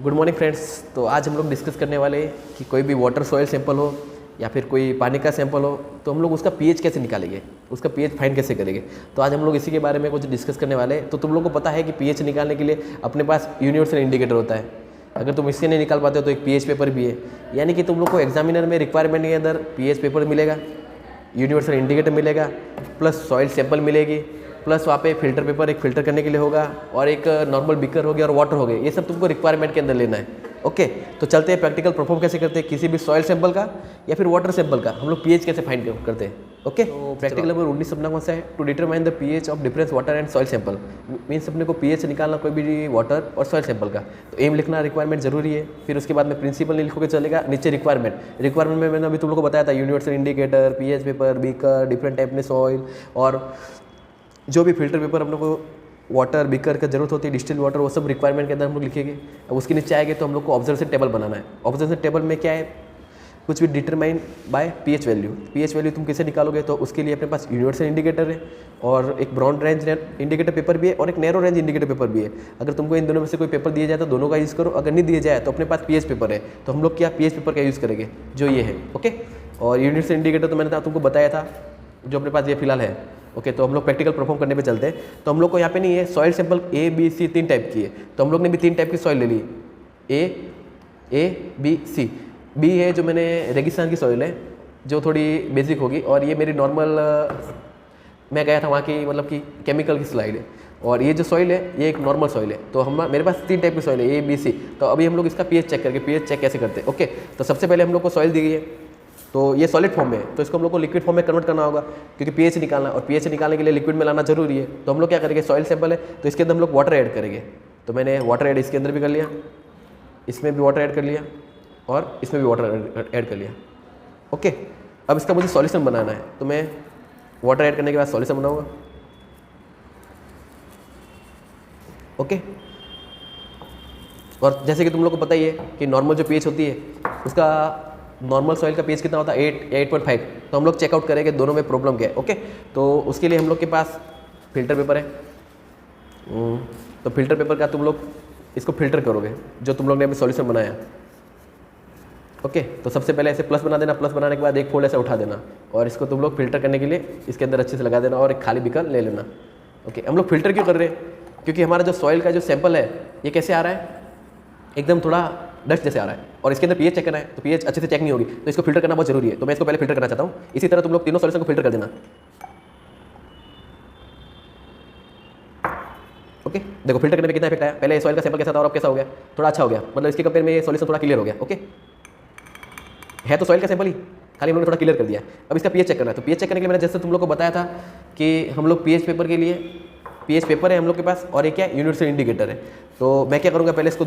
Good morning friends. तो आज हम लोग डिस्कस करने वाले हैं कि कोई भी वाटर सॉइल सैंपल हो या फिर कोई पानी का सैंपल हो तो हम लोग उसका पीएच कैसे निकालेंगे, उसका पीएच फाइंड कैसे करेंगे। तो आज हम लोग इसी के बारे में कुछ डिस्कस करने वाले हैं। तो तुम लोग को पता है कि पीएच निकालने के लिए अपने पास यूनिवर्सल इंडिकेटर होता है। अगर तुम इससे नहीं निकाल पाते हो तो एक पीएच पेपर भी है, यानी कि तुम लोग को एग्जामिनर में रिक्वायरमेंट के अंदर पीएच पेपर मिलेगा, यूनिवर्सल इंडिकेटर मिलेगा, प्लस सॉइल सैंपल मिलेगी, प्लस वहाँ पे फिल्टर पेपर एक फिल्टर करने के लिए होगा और एक नॉर्मल बिकर हो गया और वाटर हो गया। ये सब तुमको रिक्वायरमेंट के अंदर लेना है। ओके, तो चलते हैं प्रैक्टिकल परफॉर्म कैसे करते हैं किसी भी सॉइल सैंपल का या फिर वाटर सैंपल का, हम लोग पीएच कैसे फाइंड करते हैं। ओके, तो प्रैक्टिकल नंबर 19 अपना कौन सा है, to determine the pH of difference water and soil sample. Means अपने को पीएच निकालना कोई भी वाटर और सॉइल सैंपल का। तो एम लिखना रिक्वायरमेंट जरूरी है, फिर उसके बाद में प्रिंसिपल नहीं लिखोगे चलेगा, नीचे रिक्वायरमेंट में मैंने अभी तुम लोग को बताया था universal indicator, pH paper, beaker, different type में सॉइल और जो भी फिल्टर पेपर अपने को वाटर बीकर का जरूरत होती है, डिस्टिल वाटर, वो सब रिक्वायरमेंट के अंदर हम लोग लिखेंगे। अब उसके नीचे आएंगे तो हम लोग को ऑब्जर्वेशन टेबल बनाना है। ऑब्जर्वेशन टेबल में क्या है, कुछ भी determine by pH value. PH value तुम कैसे निकालोगे, तो उसके लिए अपने पास यूनिवर्सल इंडिकेटर है और एक ब्रॉड रेंज इंडिकेटर पेपर भी है और एक नैरो रेंज इंडिकेटर पेपर भी है। अगर तुमको इन दोनों में से कोई पेपर दिया जाए तो दोनों का यूज़ करो, अगर नहीं दिया जाए तो अपने पास पीएच पेपर है तो हम लोग क्या पीएच पेपर का यूज़ करेंगे, जो ये है। ओके, और यूनिवर्सल इंडिकेटर तो मैंने तुमको बताया था जो अपने पास ये फिलहाल है। ओके, तो हम लोग प्रैक्टिकल परफॉर्म करने पे चलते हैं। तो हम लोग को यहाँ पे नहीं है, soil sample A B C 3 type की है, तो हम लोग ने भी 3 टाइप की सॉइल ले ली। ए बी सी। बी है जो मैंने रेगिस्तान की सॉइल है जो थोड़ी बेसिक होगी, और ये मेरी नॉर्मल मैं गया था वहाँ की मतलब कि केमिकल की स्लाइड है। और ये जो सॉइल है ये एक नॉर्मल सॉइल है। तो हम मेरे पास 3 टाइप की सॉइल है, ए बी सी। तो अभी हम लोग इसका पीएच चेक करके पीएच चेक कैसे करते हैं। ओके, तो सबसे पहले हम लोग को सॉइल दी गई है, तो ये सॉलिड फॉर्म में है, तो इसको हम लोग को लिक्विड फॉर्म में कन्वर्ट करना होगा क्योंकि पीएच निकालना है और पीएच निकालने के लिए लिक्विड में लाना जरूरी है। तो हम लोग क्या करेंगे, सॉइल सैंपल है तो इसके अंदर हम लोग वाटर ऐड करेंगे। तो मैंने वाटर ऐड इसके अंदर भी कर लिया, इसमें भी वाटर ऐड कर लिया और इसमें भी वाटर ऐड कर लिया। ओके, अब इसका मुझे सॉल्यूशन बनाना है, तो मैं वाटर ऐड करने के बाद सॉल्यूशन बनाऊंगा। ओके, और जैसे कि तुम लोग को पता ही है कि नॉर्मल जो पीएच होती है उसका नॉर्मल सॉइल का पीएच कितना होता है, 8.5। तो हम लोग चेकआउट करेंगे दोनों में प्रॉब्लम क्या है। ओके, तो उसके लिए हम लोग के पास फिल्टर पेपर है। तो फिल्टर पेपर का तुम लोग इसको फिल्टर करोगे जो तुम लोग ने अभी सॉल्यूशन बनाया। ओके, तो सबसे पहले ऐसे प्लस बना देना, प्लस बनाने के बाद एक फोल्ड ऐसे उठा देना और इसको तुम लोग फिल्टर करने के लिए इसके अंदर अच्छे से लगा देना और एक खाली बीकर ले लेना। ओके, हम लोग फिल्टर क्यों कर रहे हैं, क्योंकि हमारा जो सॉइल का जो सैंपल है ये कैसे आ रहा है, एकदम थोड़ा डस्ट जैसे आ रहा है और इसके अंदर पीएच चेक करना है, तो पीएच अच्छे से चेक नहीं होगी, तो इसको फिल्टर करना बहुत जरूरी है। तो मैं इसको पहले फिल्टर करना चाहता हूँ। इसी तरह तुम लोग तीनों सॉल्यूशन को फिल्टर कर देना। ओके, देखो फिल्टर करने में कितना इफेक्ट आया, पहले सॉइल का सैंपल कैसा था और अब कैसा हो गया, थोड़ा अच्छा हो गया, मतलब इसके कंपेयर में ये सॉल्यूशन थोड़ा क्लियर हो गया। ओके, है तो सॉइल का सैंपल ही, खाली हम लोग ने थोड़ा क्लियर कर दिया। अब इसका पीएच चेक करना है, तो पीएच चेक करने के लिए मैंने जैसे तुम लोग को बताया था कि हम लोग पीएच पेपर के लिए पीएच पेपर है हम लोग के पास और एक क्या यूनिवर्सल इंडिकेटर है। तो मैं क्या करूँगा, पहले इसको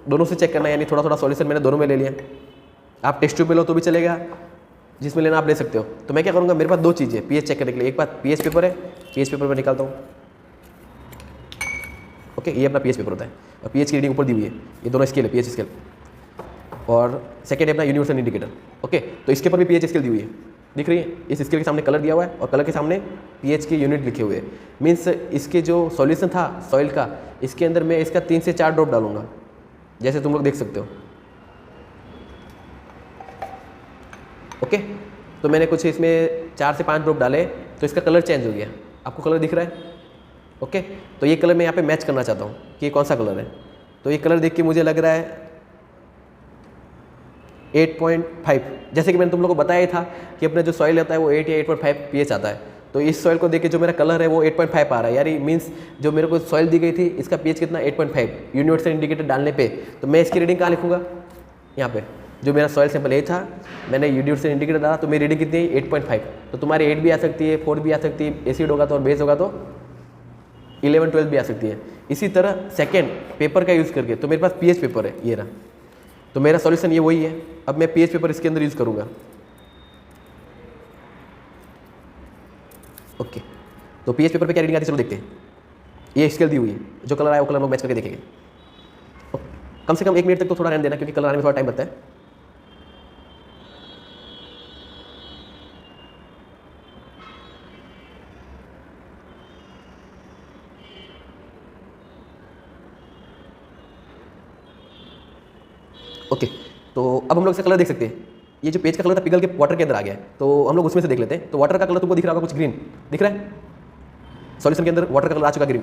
दोनों से चेक करना है, यानी थोड़ा थोड़ा सॉल्यूशन मैंने दोनों में ले लिया। आप टेस्ट ट्यूब में लो तो भी चलेगा, जिसमें लेना आप ले सकते हो। तो मैं क्या करूँगा, मेरे पास 2 चीज़ें पीएच चेक करने के लिए, एक बात पीएच पेपर है, पीएच पेपर में निकालता हूँ। ओके, ये अपना पीएच पेपर होता है और पीएच की रीडिंग ऊपर दी हुई है, ये दोनों स्केल है, पीएच स्केल। और सेकेंड है अपना यूनिवर्सल इंडिकेटर। ओके, तो इसके ऊपर भी पीएच स्केल दी हुई है, दिख रही है, इस स्केल के सामने कलर दिया हुआ है और कलर के सामने पीएच के यूनिट लिखे हुए हैं। मीन्स इसके जो सॉल्यूशन था सॉइल का, इसके अंदर मैं इसका 3 से 4 ड्रॉप डालूंगा, जैसे तुम लोग देख सकते हो। ओके, तो मैंने कुछ इसमें 4 से 5 ड्रॉप डाले तो इसका कलर चेंज हो गया, आपको कलर दिख रहा है। ओके, तो ये कलर मैं यहाँ पे मैच करना चाहता हूँ कि ये कौन सा कलर है। तो ये कलर देख के मुझे लग रहा है 8.5, जैसे कि मैंने तुम लोग को बताया ही था कि अपना जो सॉइल आता है वो 8 या 8.5 पीएच आता है। तो इस सॉइल को देख के जो मेरा कलर है वो 8.5 आ रहा है, यानी मीन्स जो मेरे को सॉइल दी गई थी इसका पीएच कितना 8.5 यूनिवर्सल इंडिकेटर डालने पे। तो मैं इसकी रीडिंग कहाँ लिखूँगा, यहाँ पे जो मेरा सॉइल सैंपल ए था, मैंने यूनिवर्सल इंडिकेटर डाला तो मेरी रीडिंग कितनी है 8.5। तो तुम्हारी 8 भी आ सकती है, 4 भी आ सकती है, एसिड होगा तो और बेस होगा तो 11-12 भी आ सकती है। इसी तरह सेकेंड पेपर का यूज़ करके, तो मेरे पास पीएच पेपर है ये रहा, तो मेरा सॉल्यूशन ये वही है। अब मैं पीएच पेपर इसके अंदर यूज़ करूँगा। ओके, तो पीएच पेपर पे क्या रीडिंग आती है चलो देखते हैं। ये स्केल दी हुई है, जो कलर आया वो कलर लोग मैच करके देखेंगे। कम से कम 1 मिनट तक तो थोड़ा रहने देना क्योंकि कलर आने में थोड़ा टाइम लगता है। ओके, तो अब हम लोग इसका कलर देख सकते हैं। ये जो पेज का कलर था पिघल के वाटर के अंदर आ गया है, तो हम लोग उसमें से देख लेते हैं। तो वाटर का कलर तुमको दिख रहा होगा कुछ ग्रीन दिख रहा है, सॉल्यूशन के अंदर वाटर का कलर आ चुका ग्रीन।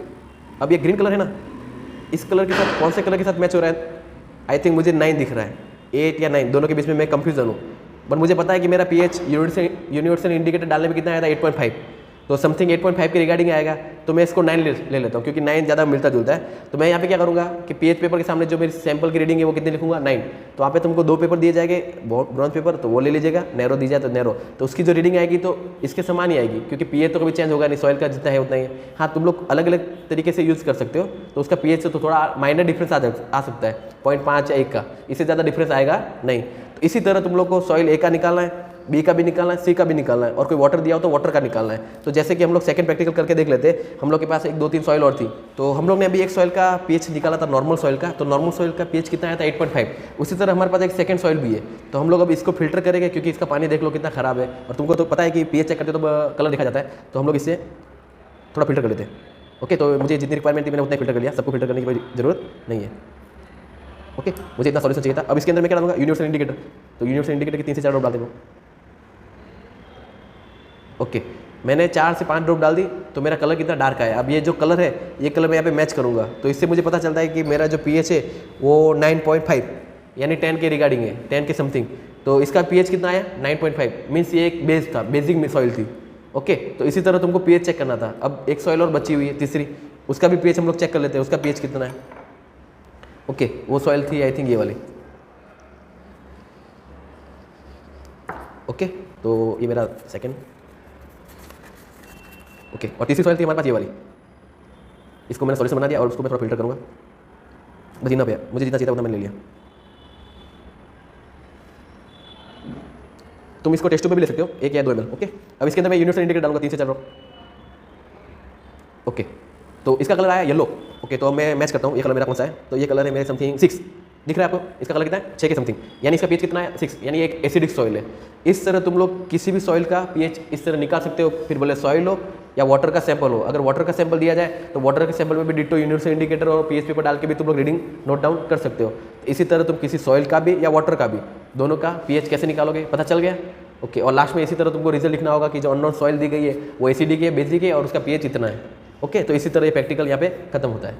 अब ये ग्रीन कलर है ना, इस कलर के साथ कौन से कलर के साथ मैच हो रहा है? आई थिंक मुझे 9 दिख रहा है, 8 या 9 दोनों के बीच में मैं कंफ्यूजन हूँ। बट मुझे पता है कि मेरा पीएच यूनिवर्सल इंडिकेटर डालने में कितना आया था 8.5, तो समथिंग 8.5 के रिगार्डिंग आएगा, तो मैं इसको 9 ले लेता हूँ क्योंकि 9 ज़्यादा मिलता जुलता है। तो मैं यहाँ पे क्या करूँगा कि पीएच पेपर के सामने जो मेरी सैंपल की रीडिंग है वो कितनी लिखूंगा 9। तो यहाँ पे तुमको 2 पेपर दिए जाएंगे ब्रॉन्ज पेपर, तो वो ले लीजिएगा, नैरो दी जाए तो नैरो, तो उसकी जो रीडिंग आएगी तो इसके समान ही आएगी क्योंकि पीएच तो कभी चेंज होगा नहीं, सॉइल का जितना है उतना ही। हाँ, तुम लोग अलग अलग तरीके से यूज़ कर सकते हो, तो उसका पीएच से तो थोड़ा माइनर डिफरेंस आ सकता है 0.5 या 1 का, इससे ज़्यादा डिफरेंस आएगा नहीं। तो इसी तरह तुम लोग को सॉइल ए का निकालना है, बी का भी निकालना है, सी का भी निकालना है, और कोई वाटर दिया हो तो वाटर का निकालना है। तो जैसे कि हम लोग सेकंड प्रैक्टिकल करके देख लेते, हम लोग के पास 1, 2, 3 सॉइल और थी, तो हम लोग ने अभी एक सॉइल का पीएच निकाला था नॉर्मल सॉइल का, तो नॉर्मल सॉइल का पीएच कितना आया था 8.5। उसी तरह हमारे पास एक सेकंड सॉइल भी है, तो हम लोग अब इसको फिल्टर करेंगे क्योंकि इसका पानी देख लो कितना खराब है, और तुमको तो पता है कि पीएच चेक करते तो कलर देखा जाता है, तो हम लोग इससे थोड़ा फिल्टर कर लेते हैं। ओके, तो मुझे जितनी रिक्वायरमेंट थी मैंने उतना फिल्टर कर लिया, सबको फिल्टर करने की कोई जरूरत नहीं है। ओके, मुझे इतना सॉल्यूशन चाहिए था। अब इसके अंदर मैं क्या डालूंगा, यूनिवर्सल इंडिकेटर, तो यूनिवर्सल इंडिकेटर की 3 से 4 ड्रॉप डाल देंगे। ओके, मैंने 4 से 5 ड्रॉप डाल दी, तो मेरा कलर कितना डार्क आया। अब ये जो कलर है ये कलर मैं यहाँ पे मैच करूँगा, तो इससे मुझे पता चलता है कि मेरा जो पीएच है वो 9.5 यानी 10 के रिगार्डिंग है, 10 के समथिंग। तो इसका पीएच कितना आया 9.5, मीन्स ये एक बेस था, बेसिक सॉइल थी। ओके, तो इसी तरह तुमको पीएच चेक करना था। अब एक सॉइल और बची हुई है तीसरी, उसका भी पीएच हम लोग चेक कर लेते हैं, उसका पीएच कितना है। ओके, वो सॉइल थी आई थिंक ये वाली। ओके, तो ये मेरा सेकंड। ओके, और तीसरी सॉइल थी हमारे पास ये वाली, इसको मैंने सॉल्यूशन बना दिया और उसको मैं थोड़ा फिल्टर करूँगा, बस जितना पे मुझे जितना चाहिए था उतना मैंने ले लिया। तुम इसको टेस्ट ट्यूब पे भी ले सकते हो, 1 या 2 ml। ओके, अब इसके अंदर मैं यूनिवर्सल इंडिकेटर डालूंगा 3 से 4 ड्रॉप। ओके, तो इसका कलर आया येलो। ओके, तो मैं मैच करता हूँ, ये कलर मेरा कौन सा है, तो ये कलर है मेरे समथिंग 6 दिख रहा है आपको, इसका कलर कितना है 6 के समथिंग, यानी इसका पीएच कितना है 6, यानी एक एसिडिक सॉइल है। इस तरह तुम लोग किसी भी सॉइल का पीएच इस तरह निकाल सकते हो, फिर बोले सॉइल हो या वाटर का सैंपल हो। अगर वाटर का सैंपल दिया जाए तो वाटर के सैंपल में भी डिटो यूनिवर्सल इंडिकेटर और पीएच पेपर डाल के भी तुम लोग रीडिंग नोट डाउन कर सकते हो। इसी तरह तुम किसी सॉइल का भी या वाटर का भी दोनों का पीएच कैसे निकालोगे पता चल गया। ओके, और लास्ट में इसी तरह तुमको रिजल्ट लिखना होगा कि जो अननोन सॉइल दी गई है वो एसिडिक है, बेसिक है और उसका पीएच इतना है। ओके, तो इसी तरह ये प्रैक्टिकल यहाँ पे खत्म होता है।